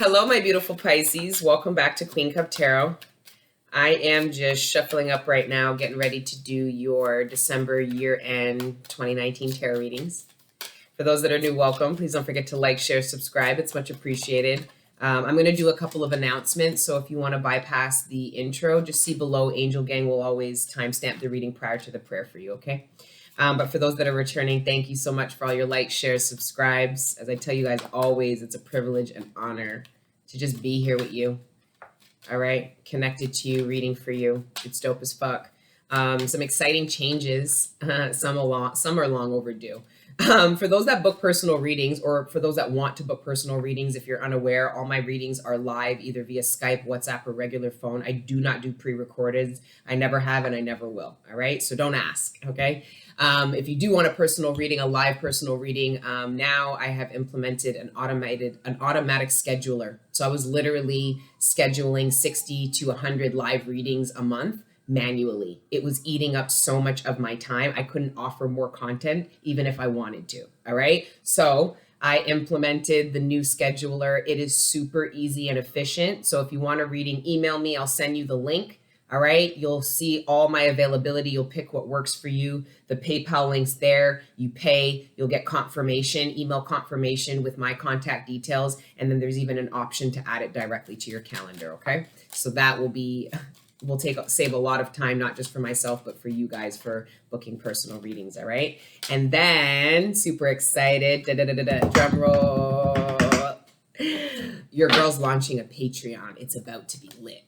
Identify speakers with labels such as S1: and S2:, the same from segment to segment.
S1: Hello, my beautiful Pisces. Welcome back to Queen Cup Tarot. I am just shuffling up right now, getting ready to do your December year-end 2019 tarot readings. For those that are new, welcome. Please don't forget to like, share, subscribe. It's much appreciated. I'm going to do a couple of announcements, so if you want to bypass the intro, just see below. Angel Gang will always timestamp the reading prior to the prayer for you, okay? But for those that are returning, thank you so much for all your likes, shares, subscribes. As I tell you guys always, it's a privilege and honor to just be here with you. All right, connected to you, reading for you. It's dope as fuck. Some exciting changes. Some are long overdue. For those that book personal readings, or for those that want to book personal readings, if you're unaware, all my readings are live either via Skype, WhatsApp, or regular phone. I do not do pre-recorded. I never have and I never will. All right, so don't ask. Okay. If you do want a personal reading, a live personal reading, now I have implemented an automatic scheduler. So I was literally scheduling 60 to 100 live readings a month manually. It was eating up so much of my time. I couldn't offer more content even if I wanted to. All right. So I implemented the new scheduler. It is super easy and efficient. So if you want a reading, email me. I'll send you the link. All right. You'll see all my availability. You'll pick what works for you. The PayPal link's there. You pay, you'll get confirmation, email confirmation with my contact details. And then there's even an option to add it directly to your calendar. Okay. So that will save a lot of time, not just for myself, but for you guys for booking personal readings. All right. And then super excited. Drum roll. Your girl's launching a Patreon. It's about to be lit.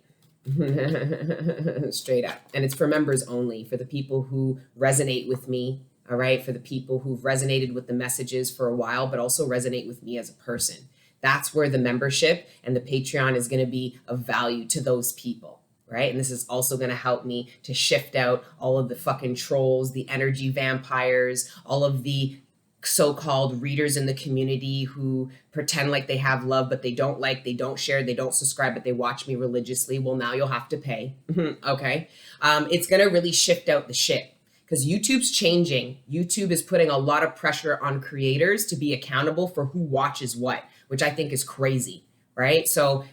S1: Straight up. And it's for members only, for the people who resonate with me. All right. For the people who've resonated with the messages for a while, but also resonate with me as a person. That's where the membership and the Patreon is going to be of value to those people. Right. And this is also going to help me to shift out all of the fucking trolls, the energy vampires, all of the so-called readers in the community who pretend like they have love, but they don't like, they don't share, they don't subscribe, but they watch me religiously. Well, now you'll have to pay. Okay. It's going to really shift out the shit because YouTube's changing. YouTube is putting a lot of pressure on creators to be accountable for who watches what, which I think is crazy. Right. So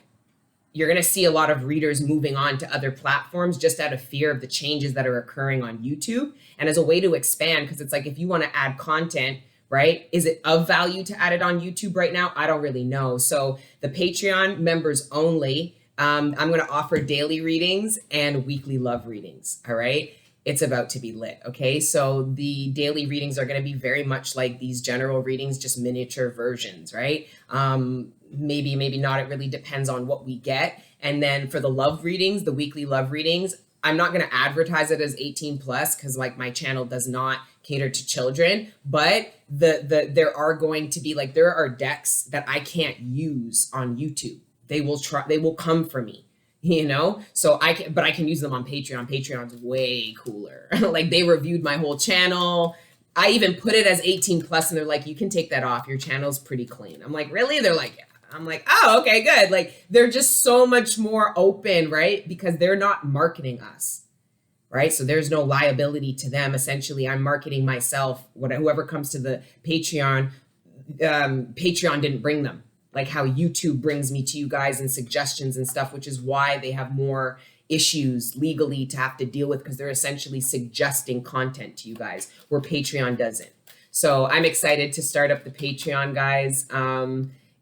S1: you're going to see a lot of readers moving on to other platforms just out of fear of the changes that are occurring on YouTube. And as a way to expand, because it's like, if you want to add content, right? Is it of value to add it on YouTube right now? I don't really know. So the Patreon members only, I'm going to offer daily readings and weekly love readings. All right. It's about to be lit. Okay. So the daily readings are going to be very much like these general readings, just miniature versions, right? Maybe not. It really depends on what we get. And then for the love readings, the weekly love readings, I'm not going to advertise it as 18 plus because like my channel does not cater to children, but there are going to be like, there are decks that I can't use on YouTube. They will come for me, you know? So I can use them on Patreon. Patreon's way cooler. Like they reviewed my whole channel. I even put it as 18 plus and they're like, you can take that off. Your channel's pretty clean. I'm like, really? They're like, yeah. I'm like, oh, okay, good. Like they're just so much more open, right? Because they're not marketing us, right? So there's no liability to them. Essentially, I'm marketing myself. Whoever comes to the Patreon, Patreon didn't bring them. Like how YouTube brings me to you guys and suggestions and stuff, which is why they have more issues legally to have to deal with because they're essentially suggesting content to you guys where Patreon doesn't. So I'm excited to start up the Patreon, guys.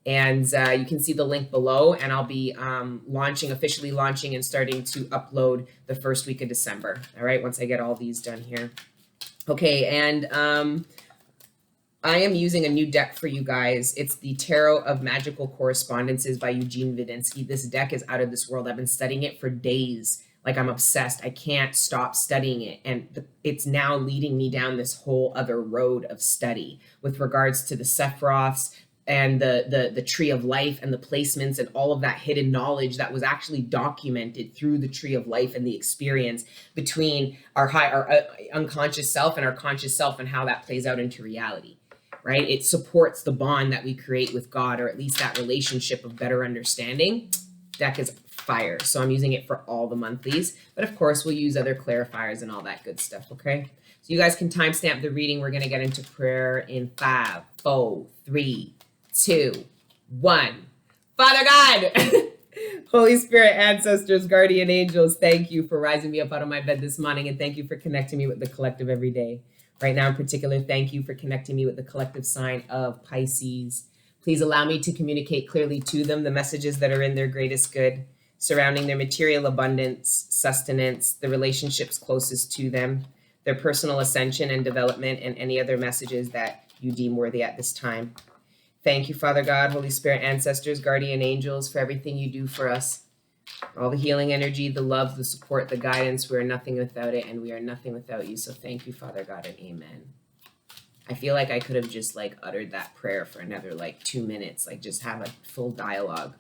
S1: And you can see the link below, and I'll be officially launching and starting to upload the first week of December. All right, once I get all these done here. Okay, and I am using a new deck for you guys. It's the Tarot of Magical Correspondences by Eugene Vidinsky. This deck is out of this world. I've been studying it for days. Like I'm obsessed. I can't stop studying it. And it's now leading me down this whole other road of study with regards to the Sephiroths, and the tree of life and the placements and all of that hidden knowledge that was actually documented through the tree of life and the experience between our unconscious self and our conscious self and how that plays out into reality, right? It supports the bond that we create with God, or at least that relationship of better understanding. Deck is fire. So I'm using it for all the monthlies, but of course we'll use other clarifiers and all that good stuff. Okay. So you guys can timestamp the reading. We're going to get into prayer in 5, 4, 3, 2, 1. Father God, Holy Spirit, ancestors, guardian angels, thank you for rising me up out of my bed this morning, and thank you for connecting me with the collective every day. Right now in particular, thank you for connecting me with the collective sign of Pisces. Please allow me to communicate clearly to them the messages that are in their greatest good, surrounding their material abundance, sustenance, the relationships closest to them, their personal ascension and development, and any other messages that you deem worthy at this time. Thank you, Father God, Holy Spirit, ancestors, guardian angels, for everything you do for us. All the healing energy, the love, the support, the guidance. We are nothing without it, and we are nothing without you. So thank you, Father God, and amen. I feel like I could have just like uttered that prayer for another like 2 minutes, like just have a full dialogue.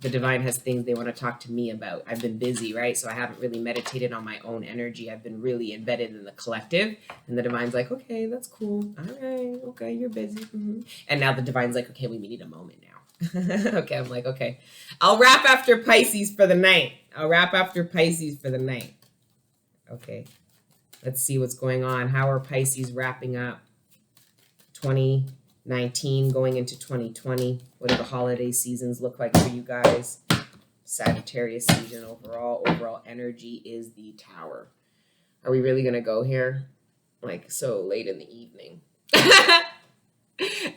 S1: The divine has things they want to talk to me about. I've been busy, right? So I haven't really meditated on my own energy. I've been really embedded in the collective. And the divine's like, okay, that's cool. All right. Okay, you're busy. Mm-hmm. And now the divine's like, okay, we need a moment now. Okay, I'm like, okay. I'll wrap after Pisces for the night. Okay. Let's see what's going on. How are Pisces wrapping up 2019 going into 2020? What do the holiday seasons look like for you guys? Sagittarius season overall energy is the Tower. Are we really gonna go here like so late in the evening?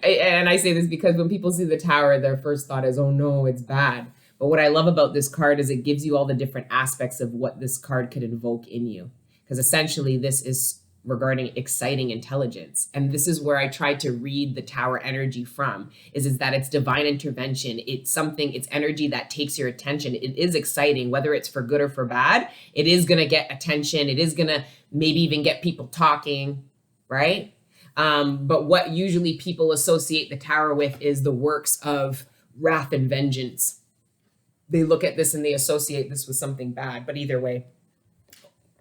S1: And I say this because when people see the Tower, their first thought is, oh no, it's bad. But what I love about this card is it gives you all the different aspects of what this card could invoke in you, because essentially this is regarding exciting intelligence. And this is where I tried to read the Tower energy from, is that it's divine intervention. It's energy that takes your attention. It is exciting, whether it's for good or for bad. It is going to get attention. It is going to maybe even get people talking, right? But what usually people associate the Tower with is the works of wrath and vengeance. They look at this and they associate this with something bad. But either way,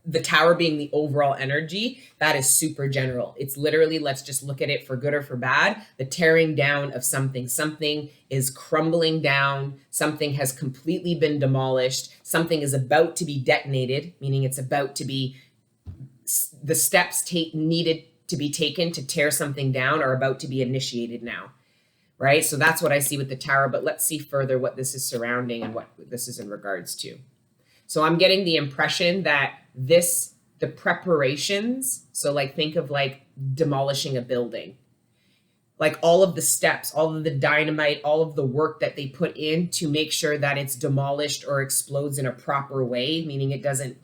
S1: the Tower being the overall energy, that is super general. It's literally, let's just look at it for good or for bad, the tearing down of something. Something is crumbling down. Something has completely been demolished. Something is about to be detonated, meaning it's about to be, the steps needed to be taken to tear something down are about to be initiated now, right? So that's what I see with the Tower, but let's see further what this is surrounding and what this is in regards to. So I'm getting the impression that the preparations, so like think of like demolishing a building, like all of the steps, all of the dynamite, all of the work that they put in to make sure that it's demolished or explodes in a proper way, meaning it doesn't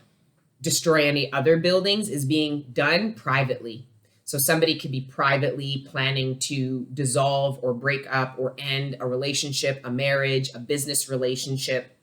S1: destroy any other buildings, is being done privately. So somebody could be privately planning to dissolve or break up or end a relationship, a marriage, a business relationship.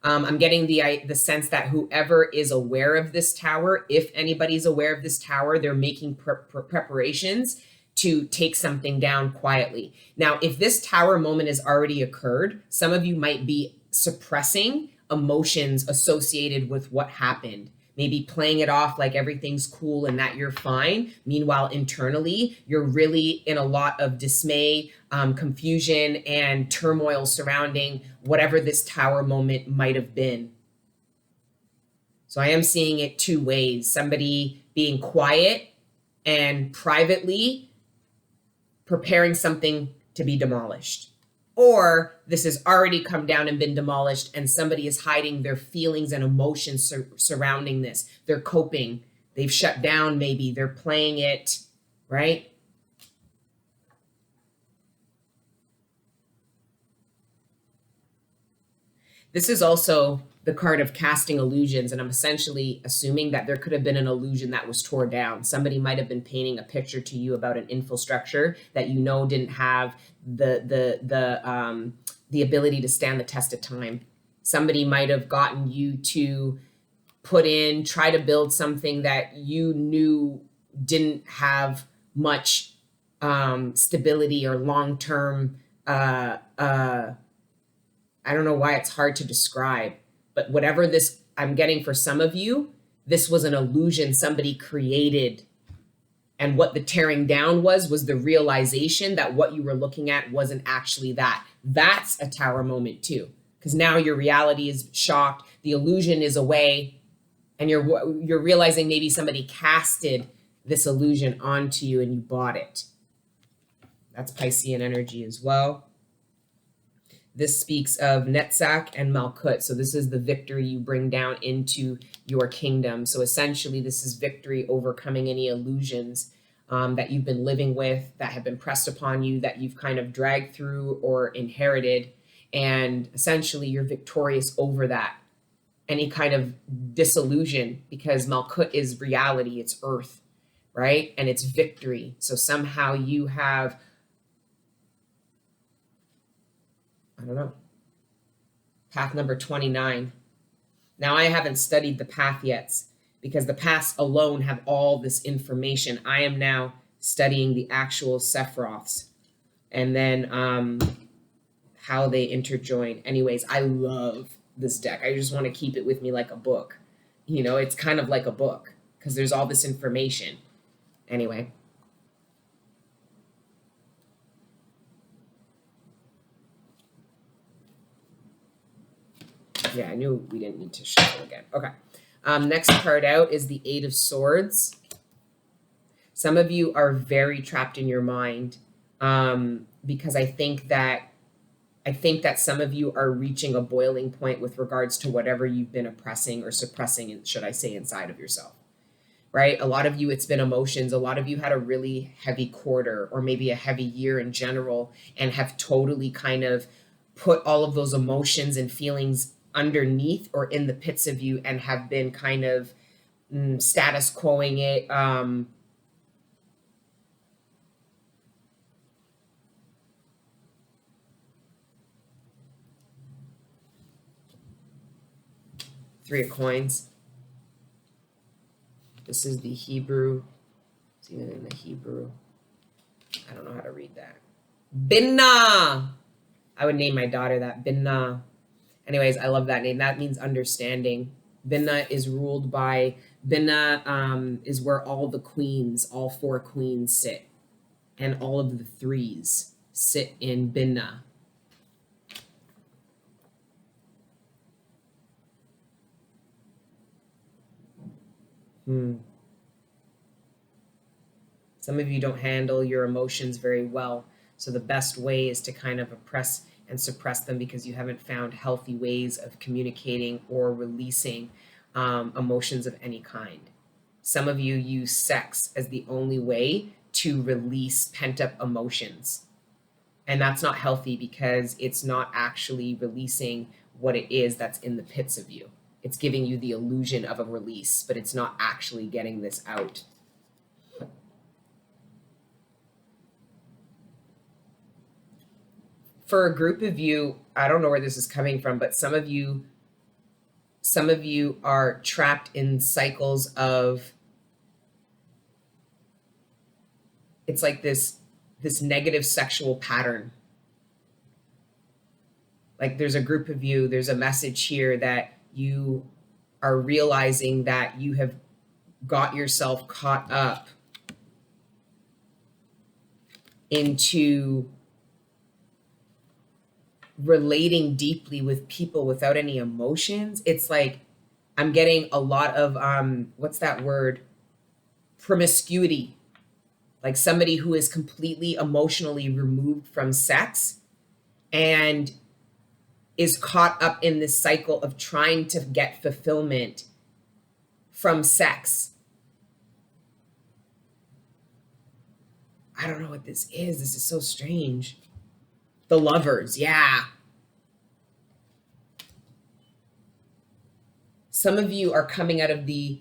S1: I'm getting the sense that whoever is aware of this Tower, if anybody's aware of this Tower, they're making preparations to take something down quietly. Now, if this Tower moment has already occurred, some of you might be suppressing emotions associated with what happened. Maybe playing it off like everything's cool and that you're fine. Meanwhile, internally, you're really in a lot of dismay, confusion, and turmoil surrounding whatever this Tower moment might have been. So I am seeing it two ways. Somebody being quiet and privately preparing something to be demolished. Or this has already come down and been demolished and somebody is hiding their feelings and emotions surrounding this. They're coping. They've shut down maybe. They're playing it, right? This is also the card of casting illusions, and I'm essentially assuming that there could have been an illusion that was torn down. Somebody might have been painting a picture to you about an infrastructure that you know didn't have the ability to stand the test of time. Somebody might have gotten you to try to build something that you knew didn't have much stability or long-term I don't know why it's hard to describe, but whatever this I'm getting for some of you, this was an illusion somebody created. And what the tearing down was the realization that what you were looking at wasn't actually that. That's a Tower moment too, because now your reality is shocked. The illusion is away, and you're realizing maybe somebody casted this illusion onto you and you bought it. That's Piscean energy as well. This speaks of Netzach and Malkut. So this is the victory you bring down into your kingdom. So essentially, this is victory overcoming any illusions that you've been living with, that have been pressed upon you, that you've kind of dragged through or inherited. And essentially, you're victorious over that. Any kind of disillusion, because Malkut is reality, it's earth, right? And it's victory. So somehow you have, I don't know, path number 29. Now, I haven't studied the path yet because the paths alone have all this information. I am now studying the actual Sephiroths and then how they interjoin. Anyways, I love this deck. I just want to keep it with me like a book. You know, it's kind of like a book because there's all this information. Anyway. Yeah, I knew we didn't need to shuffle again. Okay. Next card out is the Eight of Swords. Some of you are very trapped in your mind because I think that some of you are reaching a boiling point with regards to whatever you've been oppressing or suppressing, should I say, inside of yourself, right? A lot of you, it's been emotions. A lot of you had a really heavy quarter or maybe a heavy year in general and have totally kind of put all of those emotions and feelings underneath or in the pits of you and have been kind of status quoing it. Three of Coins. This is the Hebrew. It's even in the Hebrew. I don't know how to read that. Binna. I would name my daughter that. Binna. Anyways, I love that name. That means understanding. Binna is ruled by, Binna is where all the queens, all four queens sit. And all of the threes sit in Binna. Some of you don't handle your emotions very well. So the best way is to kind of oppress and suppress them because you haven't found healthy ways of communicating or releasing emotions of any kind. Some of you use sex as the only way to release pent-up emotions. And that's not healthy because it's not actually releasing what it is that's in the pits of you. It's giving you the illusion of a release, but it's not actually getting this out. For a group of you, I don't know where this is coming from, but some of you are trapped in cycles of, it's like this negative sexual pattern. Like there's a group of you, there's a message here that you are realizing that you have got yourself caught up into relating deeply with people without any emotions. It's like I'm getting a lot of what's that word? Promiscuity. Like somebody who is completely emotionally removed from sex and is caught up in this cycle of trying to get fulfillment from sex. I don't know what this is. This is so strange. The Lovers, yeah. Some of you are coming out of the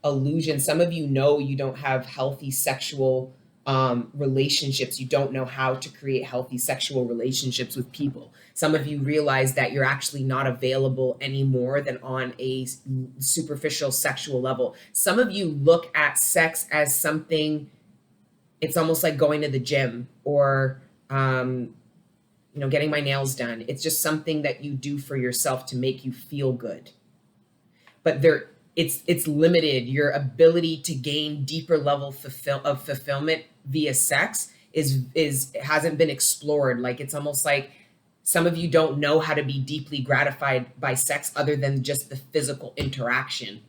S1: illusion. Some of you know you don't have healthy sexual relationships. You don't know how to create healthy sexual relationships with people. Some of you realize that you're actually not available any more than on a superficial sexual level. Some of you look at sex as something, it's almost like going to the gym or getting my nails done. It's just something that you do for yourself to make you feel good. But it's limited. Your ability to gain deeper level of fulfillment via sex hasn't been explored. Like it's almost like some of you don't know how to be deeply gratified by sex other than just the physical interaction.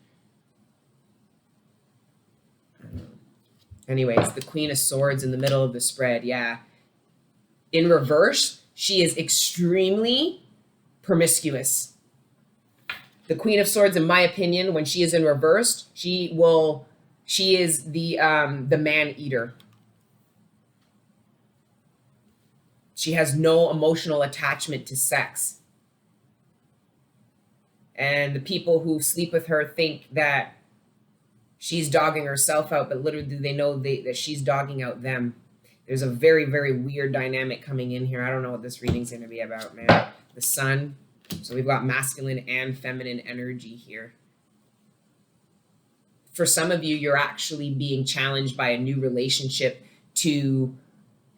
S1: Anyways, the Queen of Swords in the middle of the spread, yeah. In reverse, She is extremely promiscuous. The Queen of Swords, in my opinion, when she is in reversed, she is the man eater. She has no emotional attachment to sex. And the people who sleep with her think that she's dogging herself out, but little do they know that she's dogging out them. There's a very, very weird dynamic coming in here. I don't know what this reading's going to be about, man. The sun. So we've got masculine and feminine energy here. For some of you, you're actually being challenged by a new relationship to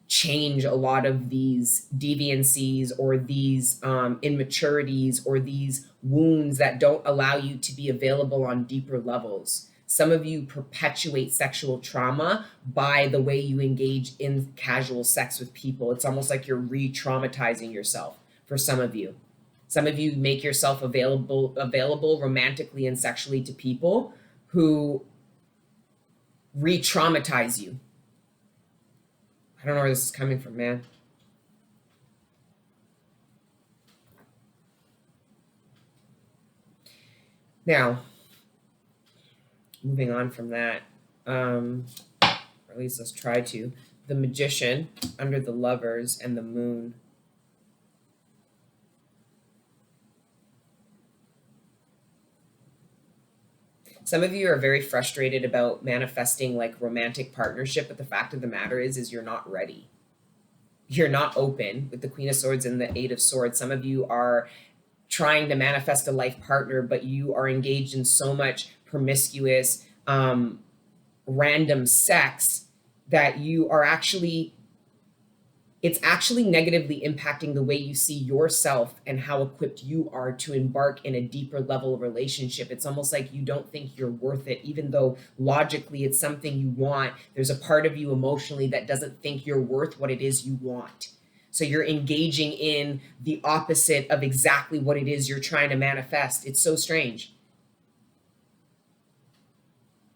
S1: change a lot of these deviancies or these immaturities or these wounds that don't allow you to be available on deeper levels. Some of you perpetuate sexual trauma by the way you engage in casual sex with people. It's almost like you're re-traumatizing yourself for some of you. Some of you make yourself available romantically and sexually to people who re-traumatize you. I don't know where this is coming from, man. Now, moving on from that, or at least let's try to, the Magician under the Lovers and the Moon. Some of you are very frustrated about manifesting like romantic partnership, but the fact of the matter is you're not ready. You're not open with the Queen of Swords and the Eight of Swords. Some of you are trying to manifest a life partner, but you are engaged in so much promiscuous, random sex that you are it's actually negatively impacting the way you see yourself and how equipped you are to embark in a deeper level of relationship. It's almost like you don't think you're worth it, even though logically it's something you want. There's a part of you emotionally that doesn't think you're worth what it is you want. So you're engaging in the opposite of exactly what it is you're trying to manifest. It's so strange.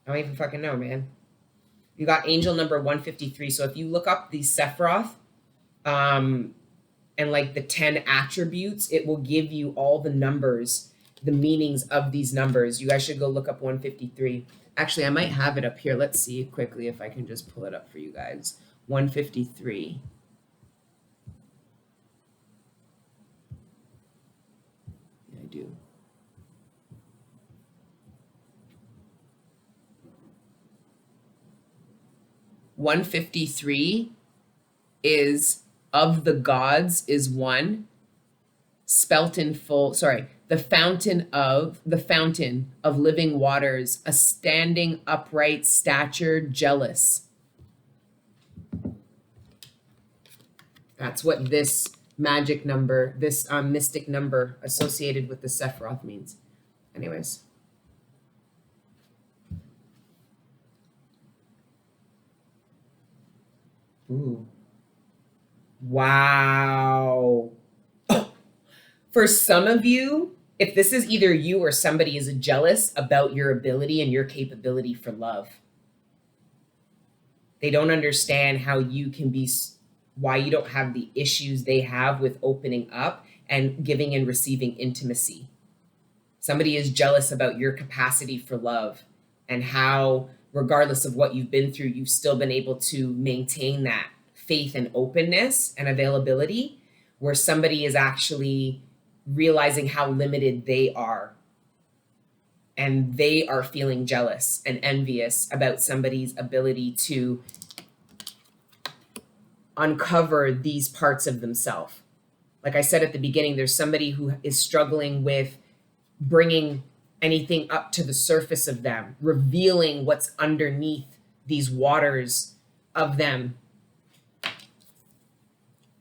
S1: I don't even fucking know, man. You got angel number 153. So if you look up the Sephiroth, and like the 10 attributes, it will give you all the numbers, the meanings of these numbers. You guys should go look up 153. Actually, I might have it up here. Let's see quickly if I can just pull it up for you guys. 153. Yeah, I do. $153 is of the gods is one, spelt in full, sorry, the fountain of living waters, a standing upright stature, jealous. That's what this magic number, this mystic number associated with the Sephiroth means. Anyways. Ooh. Wow. For some of you, if this is either you or somebody is jealous about your ability and your capability for love. They don't understand how you can be, why you don't have the issues they have with opening up and giving and receiving intimacy. Somebody is jealous about your capacity for love and how, regardless of what you've been through, you've still been able to maintain that faith and openness and availability, where somebody is actually realizing how limited they are. And they are feeling jealous and envious about somebody's ability to uncover these parts of themselves. Like I said at the beginning, there's somebody who is struggling with bringing anything up to the surface of them, revealing what's underneath these waters of them.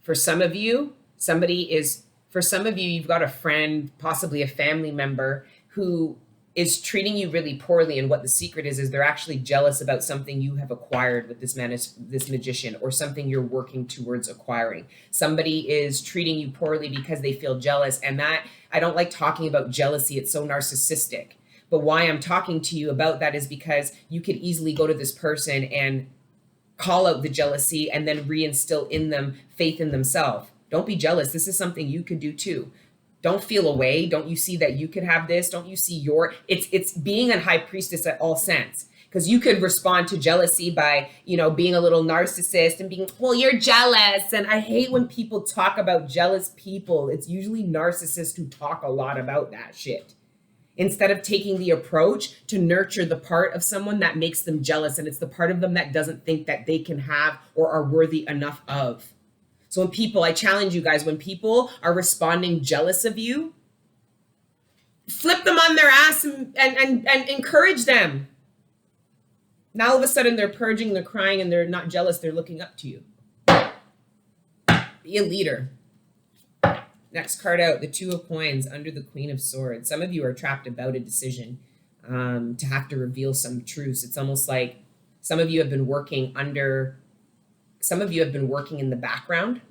S1: For some of you, you've got a friend, possibly a family member, who is treating you really poorly. And what the secret is they're actually jealous about something you have acquired with this magician, or something you're working towards acquiring. Somebody is treating you poorly because they feel jealous. And that, I don't like talking about jealousy. It's so narcissistic. But why I'm talking to you about that is because you could easily go to this person and call out the jealousy and then reinstill in them faith in themselves. Don't be jealous. This is something you could do too. Don't feel away. Don't you see that you could have this? Don't you see it's being a high priestess at all sense. Because you could respond to jealousy by, being a little narcissist and being, well, you're jealous. And I hate when people talk about jealous people. It's usually narcissists who talk a lot about that shit, instead of taking the approach to nurture the part of someone that makes them jealous. And it's the part of them that doesn't think that they can have or are worthy enough of. So I challenge you guys, when people are responding jealous of you, flip them on their ass and encourage them. Now all of a sudden they're purging, they're crying, and they're not jealous. They're looking up to you. Be a leader. Next card out, the Two of Coins under the Queen of Swords. Some of you are trapped about a decision, to have to reveal some truths. It's almost like some of you have been working in the background.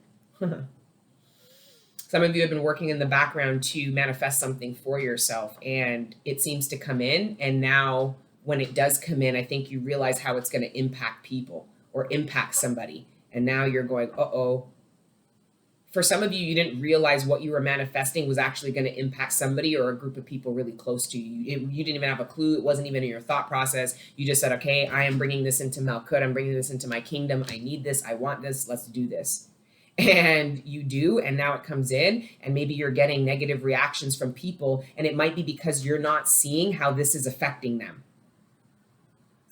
S1: Some of you have been working in the background to manifest something for yourself, and it seems to come in. And now when it does come in, I think you realize how it's going to impact people or impact somebody. And now you're going, uh-oh. For some of you, you didn't realize what you were manifesting was actually going to impact somebody or a group of people really close to you. You didn't even have a clue. It wasn't even in your thought process. You just said, okay, I am bringing this into Malkut. I'm bringing this into my kingdom. I need this. I want this. Let's do this. And you do, and now it comes in, and maybe you're getting negative reactions from people, and it might be because you're not seeing how this is affecting them.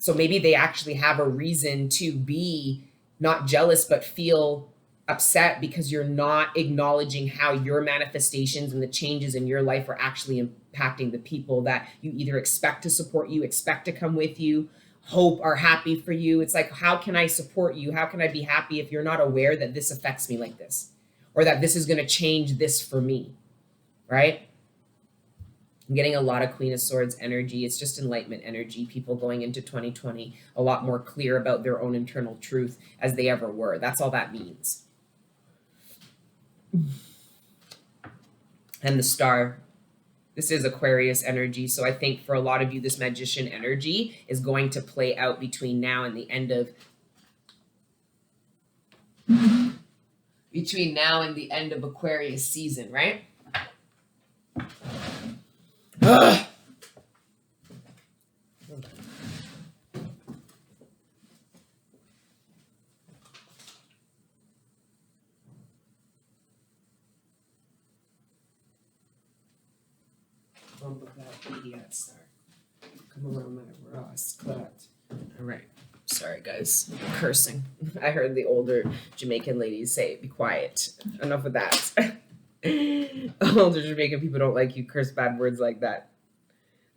S1: So maybe they actually have a reason to be not jealous, but feel upset because you're not acknowledging how your manifestations and the changes in your life are actually impacting the people that you either expect to support you, expect to come with you, hope are happy for you. It's like, how can I support you? How can I be happy if you're not aware that this affects me like this, or that this is going to change this for me, right? I'm getting a lot of Queen of Swords energy. It's just enlightenment energy. People going into 2020 a lot more clear about their own internal truth as they ever were. That's all that means. And the Star. This is Aquarius energy. So I think for a lot of you, this Magician energy is going to play out between now and the end of Aquarius season, right? Ugh. Bump of that idiot star. Come around my Ross clot. All right. Sorry, guys. I'm cursing. I heard the older Jamaican ladies say, be quiet. Enough of that. Older Jamaican people don't like you curse bad words like that.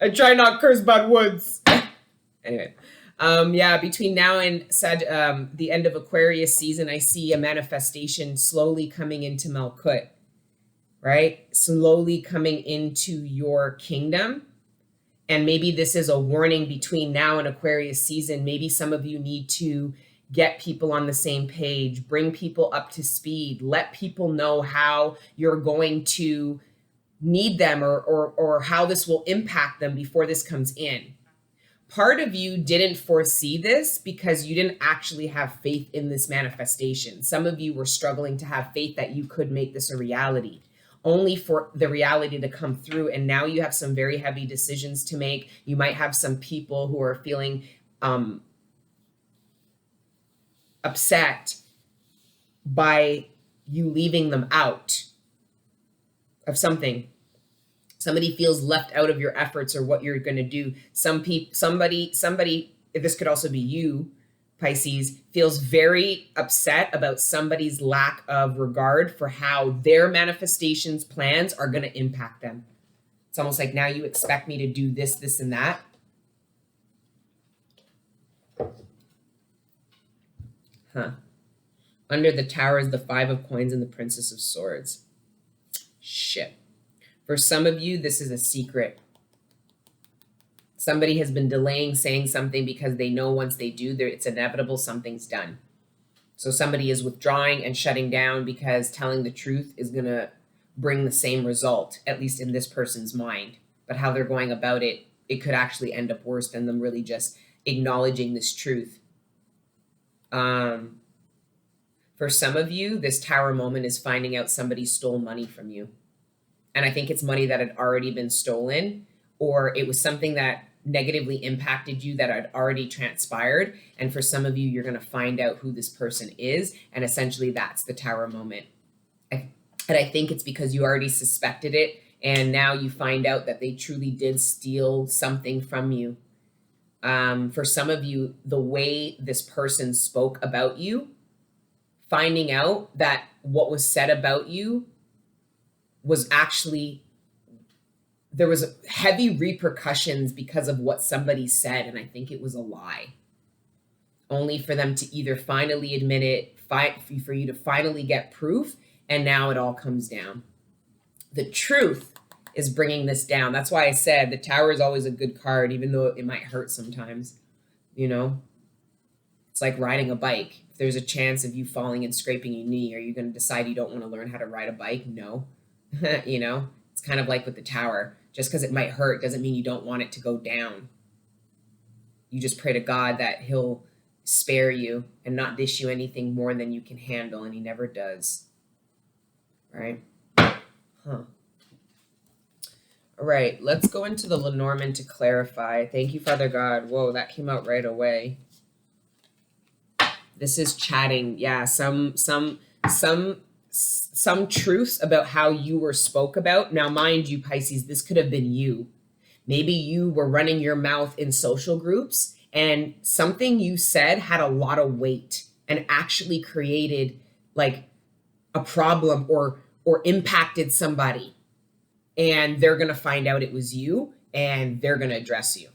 S1: I try not curse bad words. Anyway. Between now and the end of Aquarius season, I see a manifestation slowly coming into Malkut. Right? Slowly coming into your kingdom. And maybe this is a warning between now and Aquarius season. Maybe some of you need to get people on the same page, bring people up to speed, let people know how you're going to need them or how this will impact them before this comes in. Part of you didn't foresee this because you didn't actually have faith in this manifestation. Some of you were struggling to have faith that you could make this a reality, only for the reality to come through. And now you have some very heavy decisions to make. You might have some people who are feeling upset by you leaving them out of something. Somebody feels left out of your efforts or what you're going to do. Somebody, this could also be you, Pisces, feels very upset about somebody's lack of regard for how their manifestations plans are going to impact them. It's almost like, now you expect me to do this, this, and that. Under the Tower is the Five of Coins and the Princess of Swords. Shit. For some of you, this is a secret. Somebody has been delaying saying something because they know once they do, it's inevitable, something's done. So somebody is withdrawing and shutting down because telling the truth is going to bring the same result, at least in this person's mind. But how they're going about it, it could actually end up worse than them really just acknowledging this truth. For For some of you, this Tower moment is finding out somebody stole money from you. And I think it's money that had already been stolen, or it was something that negatively impacted you that had already transpired. And for some of you, you're going to find out who this person is. And essentially that's the Tower moment. And I think it's because you already suspected it. And now you find out that they truly did steal something from you. For some of you, the way this person spoke about you, finding out that what was said about you was actually, there was heavy repercussions because of what somebody said. And I think it was a lie. Only for them to either finally admit it, for you to finally get proof. And now it all comes down. The truth is bringing this down. That's why I said the Tower is always a good card, even though it might hurt sometimes. You know, it's like riding a bike. If there's a chance of you falling and scraping your knee, are you going to decide you don't want to learn how to ride a bike? No. You know, it's kind of like with the Tower. Just because it might hurt doesn't mean you don't want it to go down. You just pray to God that he'll spare you and not dish you anything more than you can handle, and he never does. Right? Huh. All right, let's go into the Lenormand to clarify. Thank you, Father God. Whoa, that came out right away. This is chatting. Yeah, some truths about how you were spoke about. Now, mind you, Pisces, this could have been you. Maybe you were running your mouth in social groups and something you said had a lot of weight and actually created like a problem or impacted somebody. And they're going to find out it was you and they're going to address you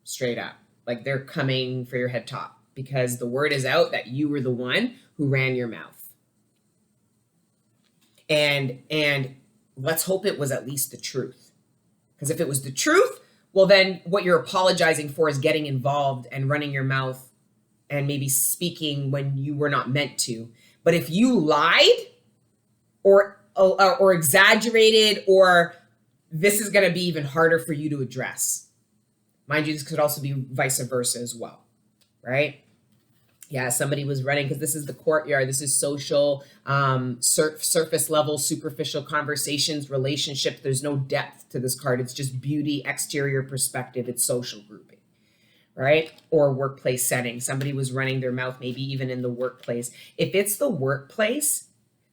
S1: straight up. Like they're coming for your head top because the word is out that you were the one who ran your mouth. And let's hope it was at least the truth. Because if it was the truth, well, then what you're apologizing for is getting involved and running your mouth and maybe speaking when you were not meant to. But if you lied or exaggerated, or this is going to be even harder for you to address. Mind you, this could also be vice versa as well, right? Yeah, somebody was running, because this is the courtyard. This is social, surface level, superficial conversations, relationships. There's no depth to this card. It's just beauty, exterior perspective. It's social grouping, right? Or workplace setting. Somebody was running their mouth, maybe even in the workplace. If it's the workplace,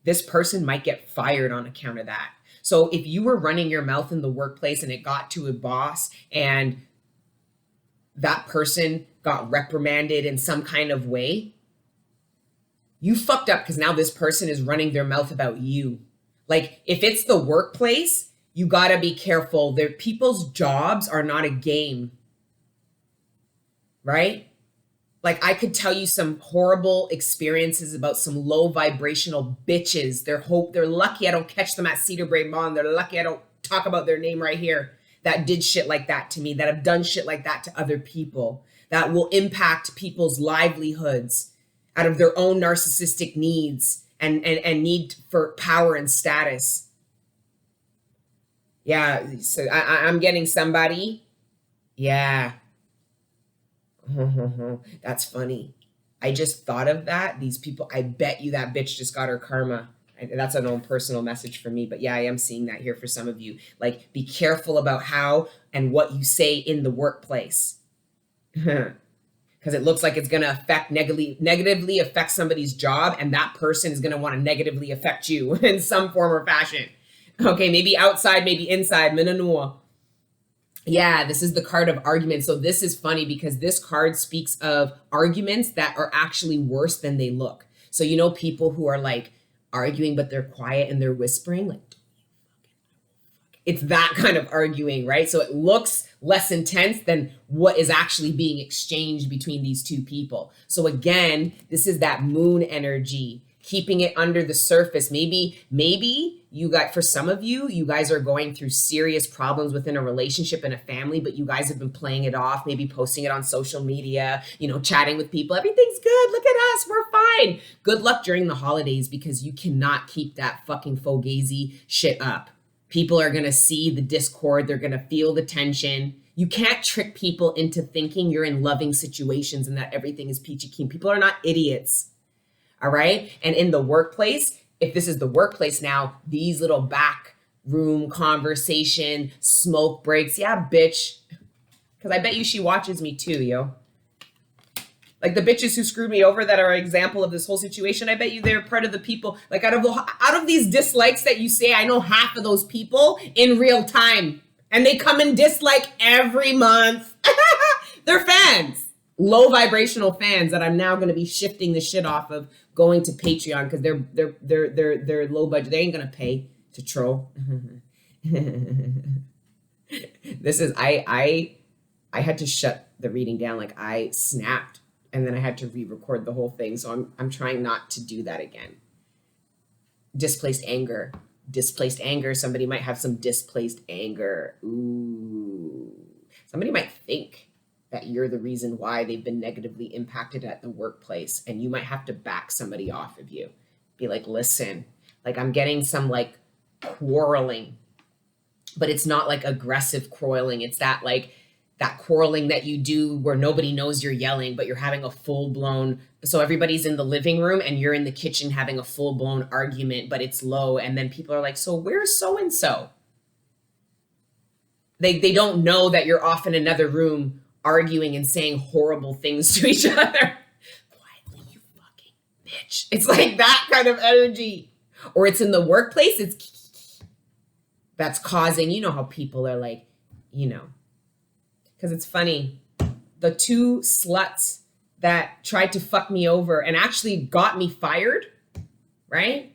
S1: this person might get fired on account of that. So if you were running your mouth in the workplace and it got to a boss and that person got reprimanded in some kind of way, you fucked up because now this person is running their mouth about you. Like if it's the workplace, you got to be careful. People's jobs are not a game, right? Like I could tell you some horrible experiences about some low vibrational bitches. They're lucky I don't catch them at Cedar Brae Mall. They're lucky I don't talk about their name right here, that did shit like that to me, that have done shit like that to other people, that will impact people's livelihoods out of their own narcissistic needs and need for power and status. Yeah, so I'm getting somebody. Yeah. That's funny. I just thought of that. These people, I bet you that bitch just got her karma. That's an own personal message for me. But yeah, I am seeing that here for some of you. Like, be careful about how and what you say in the workplace. Because it looks like it's going to affect negatively affect somebody's job. And that person is going to want to negatively affect you in some form or fashion. Okay, maybe outside, maybe inside. Minanua. Yeah, this is the card of argument. So this is funny because this card speaks of arguments that are actually worse than they look. So you know people who are like arguing, but they're quiet and they're whispering, like, it's that kind of arguing, right? So it looks less intense than what is actually being exchanged between these two people. So again, this is that moon energy, keeping it under the surface. Maybe you got, for some of you, you guys are going through serious problems within a relationship and a family, but you guys have been playing it off, maybe posting it on social media, chatting with people. Everything's good. Look at us. We're fine. Good luck during the holidays because you cannot keep that fucking fugazi shit up. People are going to see the discord. They're going to feel the tension. You can't trick people into thinking you're in loving situations and that everything is peachy keen. People are not idiots. All right. And in the workplace, if this is the workplace now, these little back room conversation, smoke breaks. Yeah, bitch. Because I bet you she watches me too, yo. Like the bitches who screwed me over that are an example of this whole situation. I bet you they're part of the people. Like out of these dislikes that you say, I know half of those people in real time. And they come and dislike every month. They're fans. Low vibrational fans that I'm now going to be shifting the shit off of going to Patreon because they're low budget. They ain't going to pay to troll. This is I had to shut the reading down. Like I snapped and then I had to re-record the whole thing. So I'm trying not to do that again. Displaced anger. Displaced anger. Somebody might have some displaced anger. Ooh. Somebody might think that you're the reason why they've been negatively impacted at the workplace. And you might have to back somebody off of you. Be like, listen, like I'm getting some like quarreling, but it's not like aggressive quarreling. It's that like that quarreling that you do where nobody knows you're yelling, but you're having a full-blown, so everybody's in the living room and you're in the kitchen having a full-blown argument, but it's low. And then people are like, so where's so-and-so? They don't know that you're off in another room arguing and saying horrible things to each other. Quietly, you fucking bitch. It's like that kind of energy. Or it's in the workplace, it's that's causing, you know how people are like, you know, because it's funny. The two sluts that tried to fuck me over and actually got me fired, right?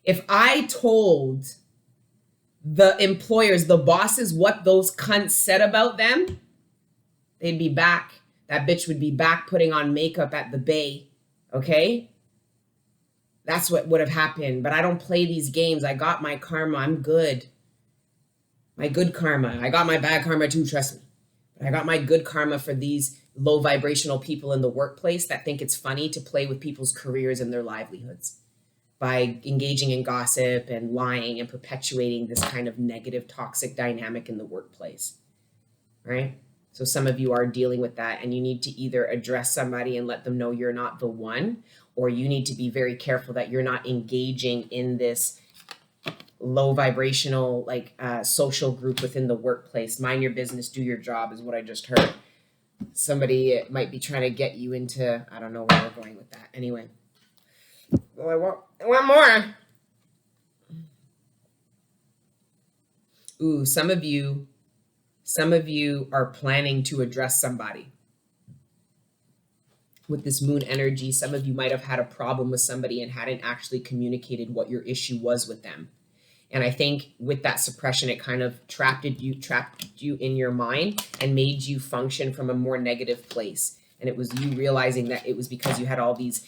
S1: If I told the employers, the bosses, what those cunts said about them, they'd be back. That bitch would be back putting on makeup at the Bay, okay? That's what would have happened. But I don't play these games. I got my karma. I'm good. My good karma. I got my bad karma too, trust me. But I got my good karma for these low vibrational people in the workplace that think it's funny to play with people's careers and their livelihoods by engaging in gossip and lying and perpetuating this kind of negative, toxic dynamic in the workplace, right? So some of you are dealing with that and you need to either address somebody and let them know you're not the one, or you need to be very careful that you're not engaging in this low vibrational, like social group within the workplace. Mind your business, do your job is what I just heard. Somebody might be trying to get you into, I don't know where we're going with that. Anyway. Well, I want more. Ooh, some of you are planning to address somebody with this moon energy. Some of you might have had a problem with somebody and hadn't actually communicated what your issue was with them. And I think with that suppression, it kind of trapped you in your mind and made you function from a more negative place. And it was you realizing that it was because you had all these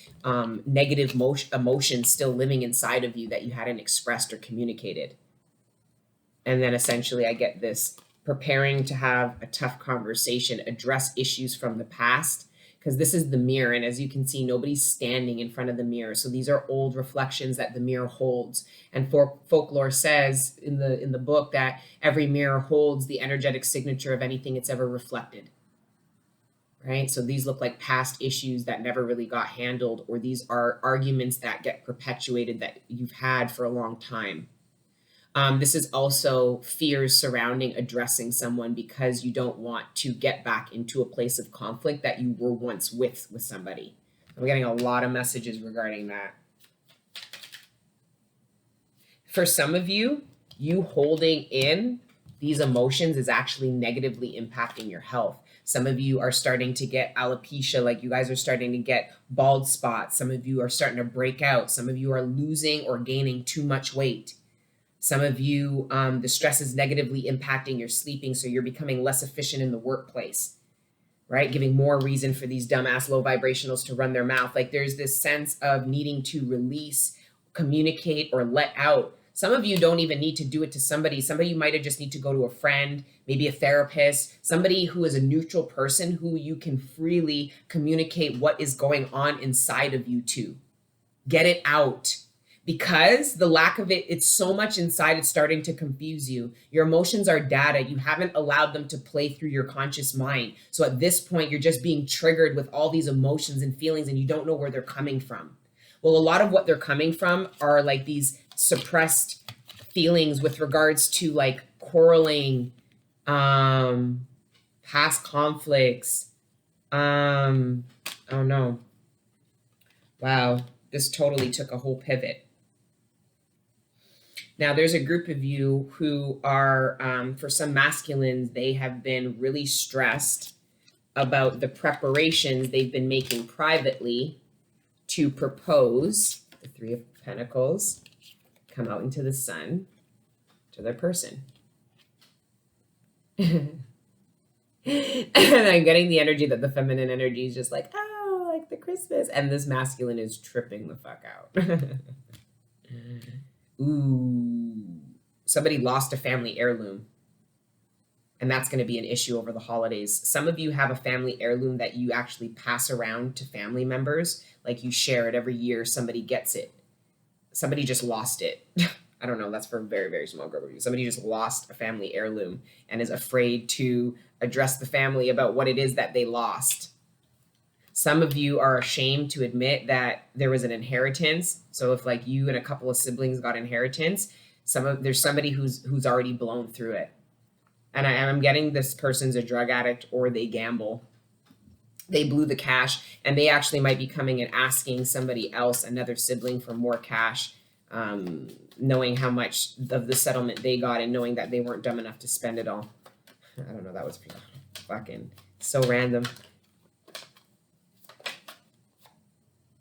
S1: negative emotions still living inside of you that you hadn't expressed or communicated. And then essentially I get this: preparing to have a tough conversation, address issues from the past, because this is the mirror. And as you can see, nobody's standing in front of the mirror. So these are old reflections that the mirror holds. And folklore says in the book that every mirror holds the energetic signature of anything it's ever reflected. Right? So these look like past issues that never really got handled, or these are arguments that get perpetuated that you've had for a long time. This is also fears surrounding addressing someone because you don't want to get back into a place of conflict that you were once with somebody. I'm getting a lot of messages regarding that. For some of you, you holding in these emotions is actually negatively impacting your health. Some of you are starting to get alopecia, like you guys are starting to get bald spots. Some of you are starting to break out. Some of you are losing or gaining too much weight. Some of you, the stress is negatively impacting your sleeping, so you're becoming less efficient in the workplace, right? Giving more reason for these dumbass low vibrationals to run their mouth. Like there's this sense of needing to release, communicate, or let out. Some of you don't even need to do it to somebody. Somebody you might have just need to go to a friend, maybe a therapist, somebody who is a neutral person who you can freely communicate what is going on inside of you to. Get it out. Because the lack of it, it's so much inside, it's starting to confuse you. Your emotions are data. You haven't allowed them to play through your conscious mind. So at this point, you're just being triggered with all these emotions and feelings and you don't know where they're coming from. Well, a lot of what they're coming from are like these suppressed feelings with regards to like quarreling, past conflicts. Oh no. Wow, this totally took a whole pivot. Now, there's a group of you who are, for some masculines, they have been really stressed about the preparations they've been making privately to propose. The Three of Pentacles come out into the sun to their person. And I'm getting the energy that the feminine energy is just like, oh, like the Christmas. And this masculine is tripping the fuck out. Ooh, somebody lost a family heirloom. And that's going to be an issue over the holidays. Some of you have a family heirloom that you actually pass around to family members. Like you share it every year, somebody gets it. Somebody just lost it. I don't know, that's for a very, very small group of you. Somebody just lost a family heirloom and is afraid to address the family about what it is that they lost. Some of you are ashamed to admit that there was an inheritance. So if like you and a couple of siblings got inheritance, there's somebody who's already blown through it. And I'm getting this person's a drug addict or they gamble. They blew the cash and they actually might be coming and asking somebody else, another sibling, for more cash, knowing how much of the settlement they got and knowing that they weren't dumb enough to spend it all. I don't know, that was fucking so random.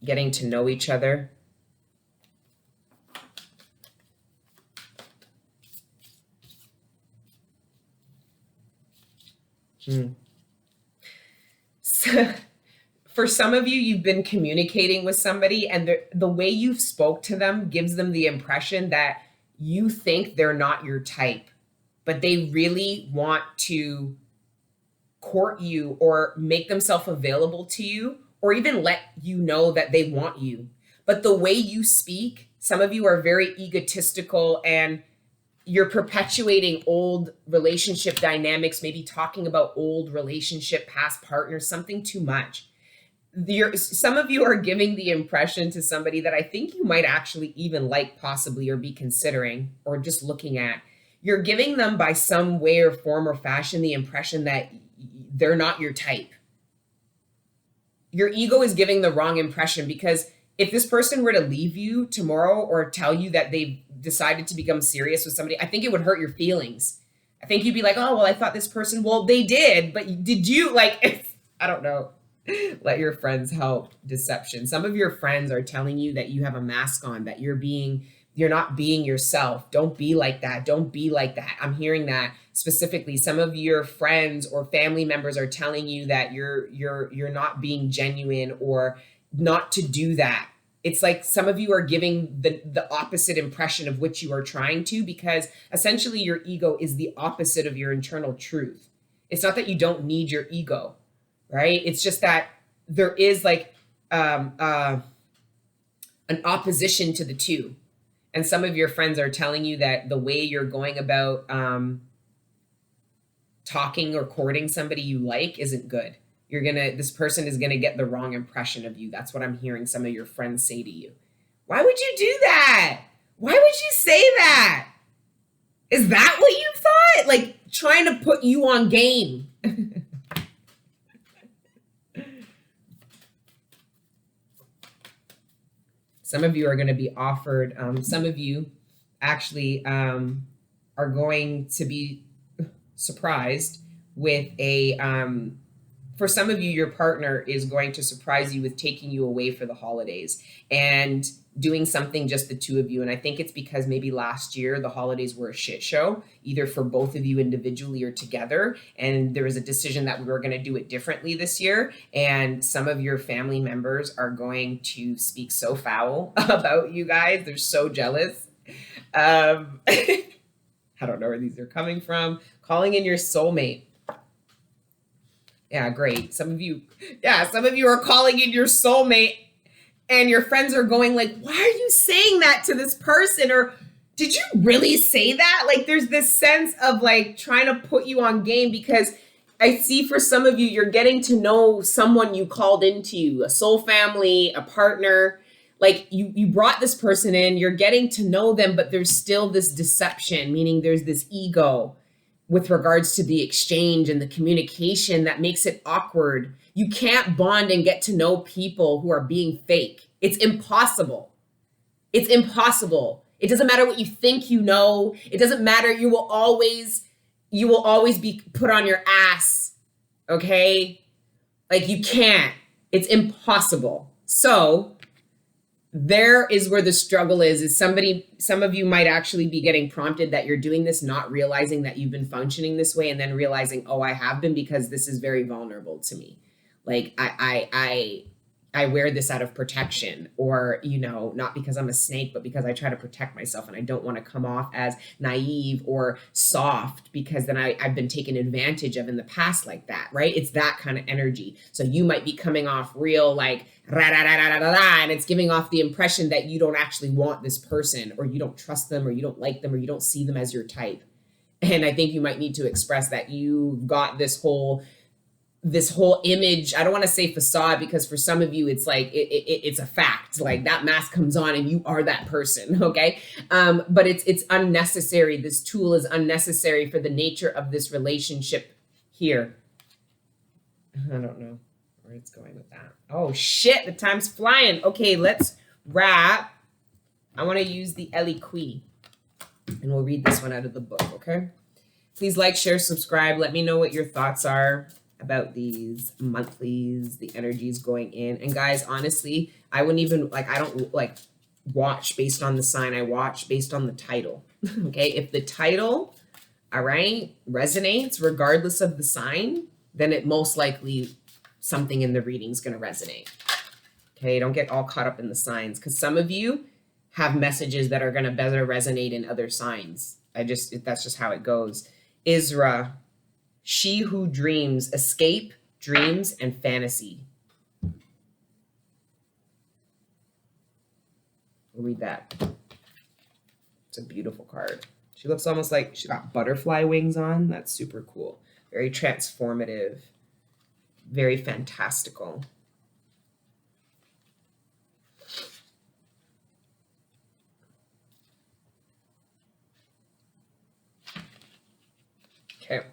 S1: Getting to know each other. So, for some of you, you've been communicating with somebody and the way you spoke to them gives them the impression that you think they're not your type, but they really want to court you or make themselves available to you or even let you know that they want you. But the way you speak, some of you are very egotistical and you're perpetuating old relationship dynamics, maybe talking about old relationship, past partners, something too much. Some of you are giving the impression to somebody that I think you might actually even like, possibly, or be considering, or just looking at. You're giving them by some way or form or fashion the impression that they're not your type. Your ego is giving the wrong impression, because if this person were to leave you tomorrow or tell you that they've decided to become serious with somebody, I think it would hurt your feelings. I think you'd be like, oh, well, I thought this person, well, they did, but did you? Like, I don't know. Let your friends help. Deception. Some of your friends are telling you that you have a mask on, that you're not being yourself. Don't be like that. Don't be like that. I'm hearing that specifically. Some of your friends or family members are telling you that you're not being genuine or not to do that. It's like some of you are giving the opposite impression of which you are trying to, because essentially your ego is the opposite of your internal truth. It's not that you don't need your ego, right? It's just that there is like an opposition to the two. And some of your friends are telling you that the way you're going about talking or courting somebody you like isn't good. This person is gonna get the wrong impression of you. That's what I'm hearing some of your friends say to you. Why would you do that? Why would you say that? Is that what you thought? Like trying to put you on game. Some of you are going to be offered, some of you actually are going to be surprised with for some of you, your partner is going to surprise you with taking you away for the holidays and doing something just the two of you. And I think it's because maybe last year the holidays were a shit show, either for both of you individually or together. And there was a decision that we were going to do it differently this year. And some of your family members are going to speak so foul about you guys. They're so jealous. I don't know where these are coming from. Calling in your soulmate. Yeah, great. Some of you are calling in your soulmate and your friends are going like, why are you saying that to this person? Or did you really say that? Like there's this sense of like trying to put you on game, because I see for some of you, you're getting to know someone you called into, a soul family, a partner. like you brought this person in, you're getting to know them, but there's still this deception, meaning there's this ego with regards to the exchange and the communication that makes it awkward. You can't bond and get to know people who are being fake. It's impossible. It's impossible. It doesn't matter what you think you know. It doesn't matter. You will always be put on your ass. Okay? Like, you can't. It's impossible. So there is where the struggle is some of you might actually be getting prompted that you're doing this, not realizing that you've been functioning this way, and then realizing, oh, I have been, because this is very vulnerable to me. Like, I wear this out of protection, or, not because I'm a snake, but because I try to protect myself, and I don't want to come off as naive or soft, because then I've been taken advantage of in the past like that, right? It's that kind of energy. So you might be coming off real like, and it's giving off the impression that you don't actually want this person, or you don't trust them, or you don't like them, or you don't see them as your type. And I think you might need to express that you've got this whole image. I don't want to say facade, because for some of you, it's like, it's a fact. Like, that mask comes on and you are that person. Okay. But it's unnecessary. This tool is unnecessary for the nature of this relationship here. I don't know where it's going with that. Oh shit, the time's flying. Okay, let's wrap. I want to use the Eliqui, and we'll read this one out of the book. Okay. Please like, share, subscribe. Let me know what your thoughts are about these monthlies, the energies going in. And guys, honestly, I wouldn't even I don't watch based on the sign. I watch based on the title. Okay. If the title, all right, resonates regardless of the sign, then it most likely something in the reading is going to resonate. Okay. Don't get all caught up in the signs, because some of you have messages that are going to better resonate in other signs. That's just how it goes. Isra, she who dreams, escape, dreams, and fantasy. We'll read that. It's a beautiful card. She looks almost like she got butterfly wings on. That's super cool. Very transformative. Very fantastical. Okay.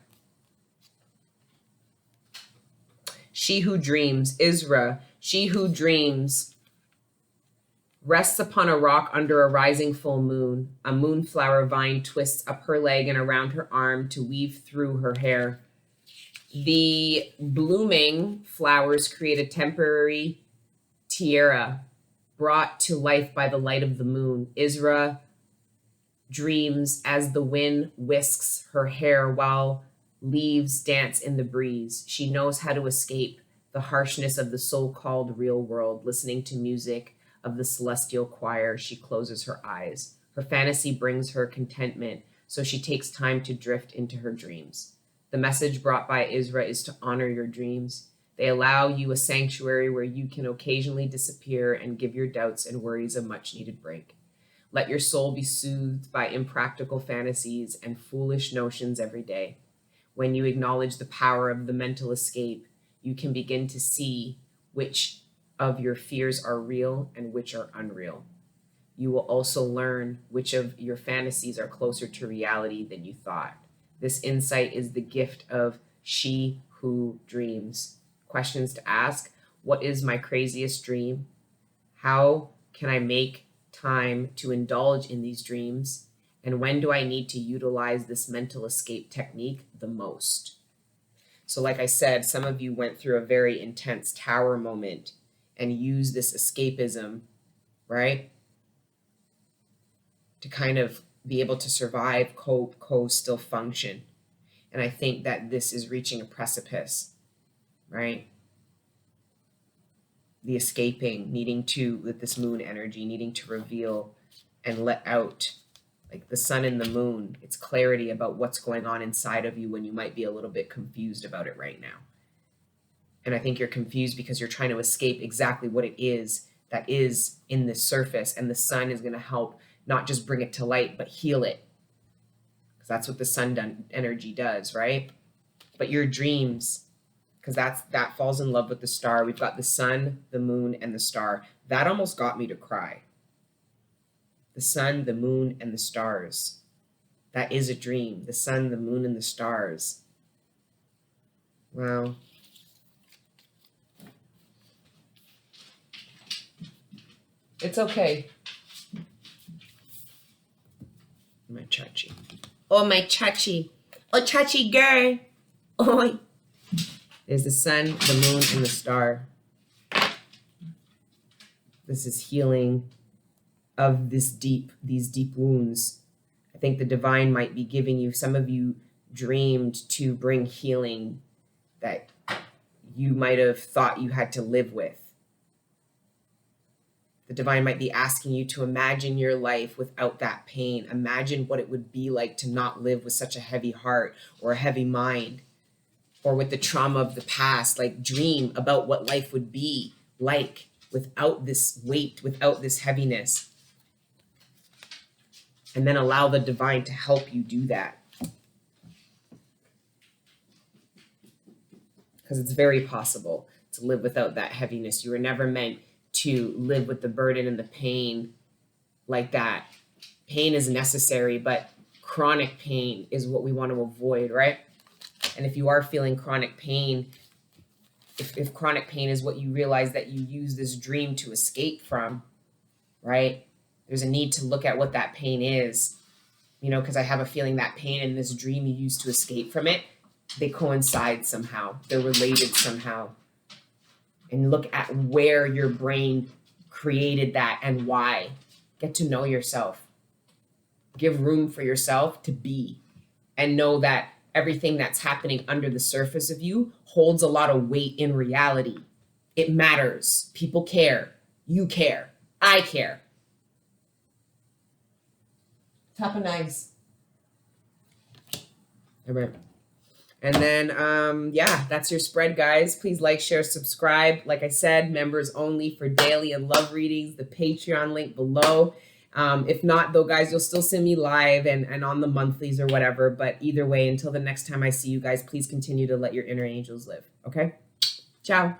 S1: She who dreams, Isra, she who dreams, rests upon a rock under a rising full moon. A moonflower vine twists up her leg and around her arm to weave through her hair. The blooming flowers create a temporary tiara brought to life by the light of the moon. Isra dreams as the wind whisks her hair while leaves dance in the breeze. She knows how to escape the harshness of the so-called real world. Listening to music of the celestial choir, she closes her eyes. Her fantasy brings her contentment, so she takes time to drift into her dreams. The message brought by Isra is to honor your dreams. They allow you a sanctuary where you can occasionally disappear and give your doubts and worries a much-needed break. Let your soul be soothed by impractical fantasies and foolish notions every day. When you acknowledge the power of the mental escape, you can begin to see which of your fears are real and which are unreal. You will also learn which of your fantasies are closer to reality than you thought. This insight is the gift of She Who Dreams. Questions to ask: what is my craziest dream? How can I make time to indulge in these dreams? And when do I need to utilize this mental escape technique the most? So like I said, some of you went through a very intense tower moment and used this escapism, right? To kind of be able to survive, cope, still function. And I think that this is reaching a precipice, right? The escaping, needing to, with this moon energy, needing to reveal and let out, like the sun and the moon. It's clarity about what's going on inside of you when you might be a little bit confused about it right now. And I think you're confused because you're trying to escape exactly what it is that is in the surface. And the sun is going to help not just bring it to light, but heal it. Because that's what the sun energy does, right? But your dreams, because that falls in love with the star. We've got the sun, the moon, and the star. That almost got me to cry. The sun, the moon, and the stars. That is a dream. The sun, the moon, and the stars. Wow. It's okay. My chachi. Oh, my chachi. Oh, chachi girl. Oh. There's the sun, the moon, and the star. This is healing of these deep wounds. I think the divine might be giving you, some of you dreamed to bring healing that you might have thought you had to live with. The divine might be asking you to imagine your life without that pain. Imagine what it would be like to not live with such a heavy heart or a heavy mind, or with the trauma of the past. Like, dream about what life would be like without this weight, without this heaviness. And then allow the divine to help you do that. Because it's very possible to live without that heaviness. You were never meant to live with the burden and the pain like that. Pain is necessary, but chronic pain is what we want to avoid, right? And if you are feeling chronic pain, if chronic pain is what you realize that you use this dream to escape from, right? There's a need to look at what that pain is, you know, because I have a feeling that pain and this dream you used to escape from it, they coincide somehow. They're related somehow. And look at where your brain created that and why. Get to know yourself. Give room for yourself to be, and know that everything that's happening under the surface of you holds a lot of weight in reality. It matters. People care. You care. I care. Top of nice. All right. And then, yeah, that's your spread, guys. Please like, share, subscribe. Like I said, members only for daily and love readings. The Patreon link below. If not, though, guys, you'll still see me live and on the monthlies or whatever. But either way, until the next time I see you guys, please continue to let your inner angels live. Okay? Ciao.